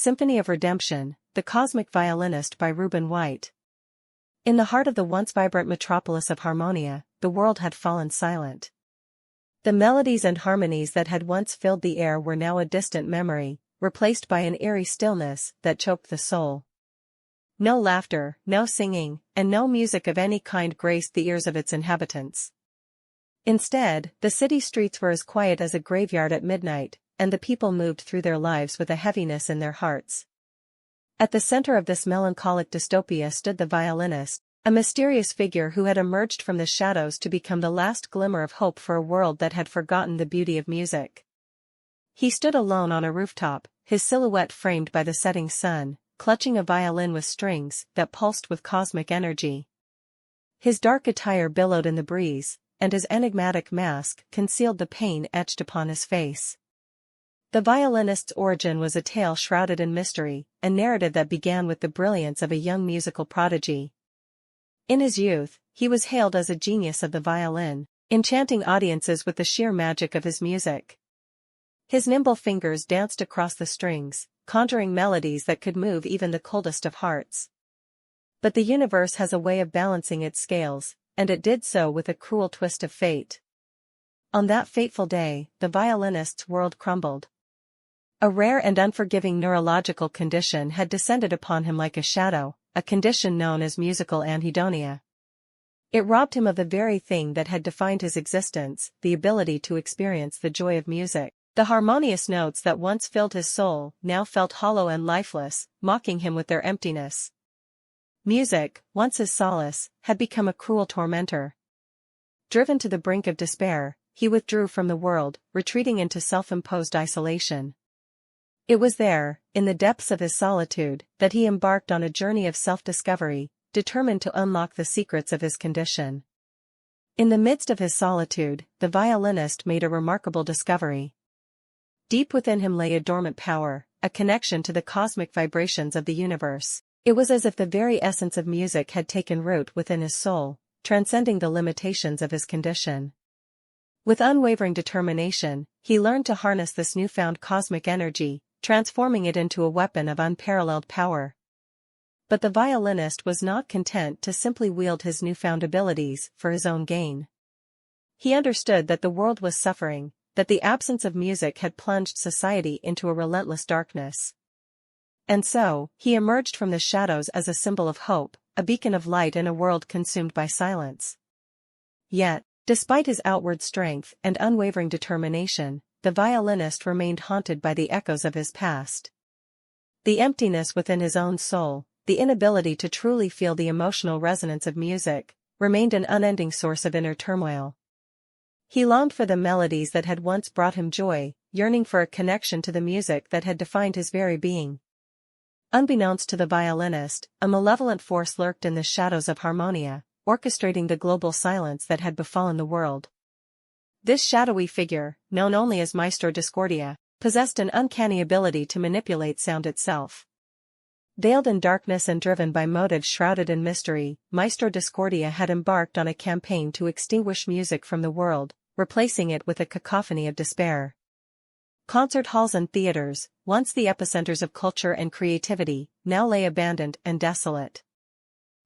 Symphony of Redemption, The Cosmic Violinist by Reuben White. In the heart of the once vibrant metropolis of Harmonia, the world had fallen silent. The melodies and harmonies that had once filled the air were now a distant memory, replaced by an eerie stillness that choked the soul. No laughter, no singing, and no music of any kind graced the ears of its inhabitants. Instead, the city streets were as quiet as a graveyard at midnight, and the people moved through their lives with a heaviness in their hearts. At the center of this melancholic dystopia stood the violinist, a mysterious figure who had emerged from the shadows to become the last glimmer of hope for a world that had forgotten the beauty of music. He stood alone on a rooftop, his silhouette framed by the setting sun, clutching a violin with strings that pulsed with cosmic energy. His dark attire billowed in the breeze, and his enigmatic mask concealed the pain etched upon his face. The violinist's origin was a tale shrouded in mystery, a narrative that began with the brilliance of a young musical prodigy. In his youth, he was hailed as a genius of the violin, enchanting audiences with the sheer magic of his music. His nimble fingers danced across the strings, conjuring melodies that could move even the coldest of hearts. But the universe has a way of balancing its scales, and it did so with a cruel twist of fate. On that fateful day, the violinist's world crumbled. A rare and unforgiving neurological condition had descended upon him like a shadow, a condition known as musical anhedonia. It robbed him of the very thing that had defined his existence, the ability to experience the joy of music. The harmonious notes that once filled his soul now felt hollow and lifeless, mocking him with their emptiness. Music, once his solace, had become a cruel tormentor. Driven to the brink of despair, he withdrew from the world, retreating into self-imposed isolation. It was there, in the depths of his solitude, that he embarked on a journey of self-discovery, determined to unlock the secrets of his condition. In the midst of his solitude, the violinist made a remarkable discovery. Deep within him lay a dormant power, a connection to the cosmic vibrations of the universe. It was as if the very essence of music had taken root within his soul, transcending the limitations of his condition. With unwavering determination, he learned to harness this newfound cosmic energy, transforming it into a weapon of unparalleled power. But the violinist was not content to simply wield his newfound abilities for his own gain. He understood that the world was suffering, that the absence of music had plunged society into a relentless darkness. And so, he emerged from the shadows as a symbol of hope, a beacon of light in a world consumed by silence. Yet, despite his outward strength and unwavering determination, the violinist remained haunted by the echoes of his past. The emptiness within his own soul, the inability to truly feel the emotional resonance of music, remained an unending source of inner turmoil. He longed for the melodies that had once brought him joy, yearning for a connection to the music that had defined his very being. Unbeknownst to the violinist, a malevolent force lurked in the shadows of Harmonia, orchestrating the global silence that had befallen the world. This shadowy figure, known only as Maestro Discordia, possessed an uncanny ability to manipulate sound itself. Veiled in darkness and driven by motives shrouded in mystery, Maestro Discordia had embarked on a campaign to extinguish music from the world, replacing it with a cacophony of despair. Concert halls and theaters, once the epicenters of culture and creativity, now lay abandoned and desolate.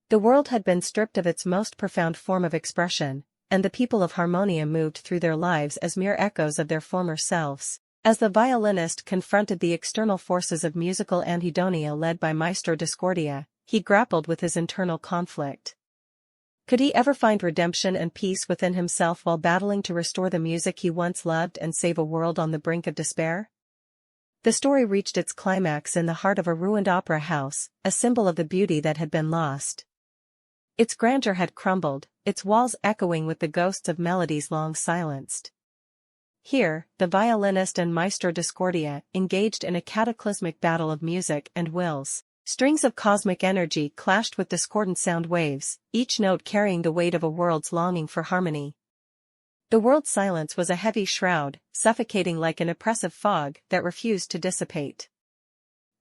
The world had been stripped of its most profound form of expression, and the people of Harmonia moved through their lives as mere echoes of their former selves. As the violinist confronted the external forces of musical anhedonia led by Maestro Discordia, he grappled with his internal conflict. Could he ever find redemption and peace within himself while battling to restore the music he once loved and save a world on the brink of despair? The story reached its climax in the heart of a ruined opera house, a symbol of the beauty that had been lost. Its grandeur had crumbled, its walls echoing with the ghosts of melodies long silenced. Here, the violinist and Maestro Discordia engaged in a cataclysmic battle of music and wills. Strings of cosmic energy clashed with discordant sound waves, each note carrying the weight of a world's longing for harmony. The world's silence was a heavy shroud, suffocating like an oppressive fog that refused to dissipate.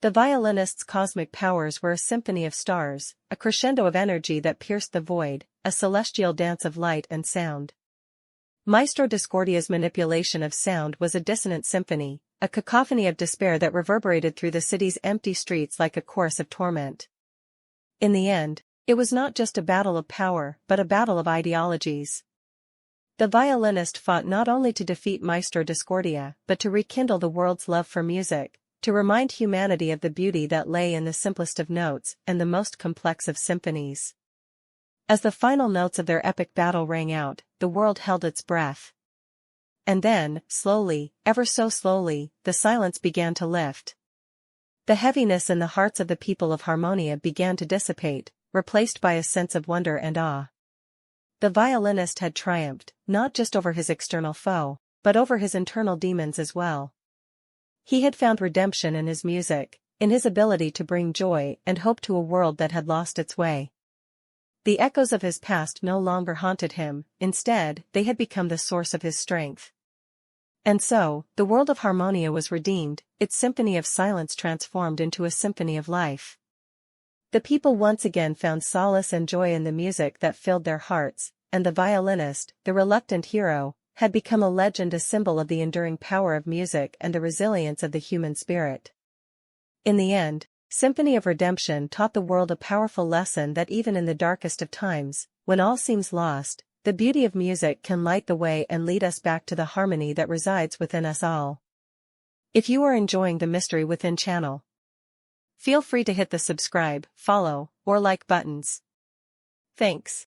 The violinist's cosmic powers were a symphony of stars, a crescendo of energy that pierced the void, a celestial dance of light and sound. Maestro Discordia's manipulation of sound was a dissonant symphony, a cacophony of despair that reverberated through the city's empty streets like a chorus of torment. In the end, it was not just a battle of power but a battle of ideologies. The violinist fought not only to defeat Maestro Discordia but to rekindle the world's love for music, to remind humanity of the beauty that lay in the simplest of notes and the most complex of symphonies. As the final notes of their epic battle rang out, the world held its breath. And then, slowly, ever so slowly, the silence began to lift. The heaviness in the hearts of the people of Harmonia began to dissipate, replaced by a sense of wonder and awe. The violinist had triumphed, not just over his external foe, but over his internal demons as well. He had found redemption in his music, in his ability to bring joy and hope to a world that had lost its way. The echoes of his past no longer haunted him, instead, they had become the source of his strength. And so, the world of Harmonia was redeemed, its symphony of silence transformed into a symphony of life. The people once again found solace and joy in the music that filled their hearts, and the violinist, the reluctant hero, had become a legend, a symbol of the enduring power of music and the resilience of the human spirit. In the end, Symphony of Redemption taught the world a powerful lesson that even in the darkest of times, when all seems lost, the beauty of music can light the way and lead us back to the harmony that resides within us all. If you are enjoying the Mystery Within channel, feel free to hit the subscribe, follow, or like buttons. Thanks.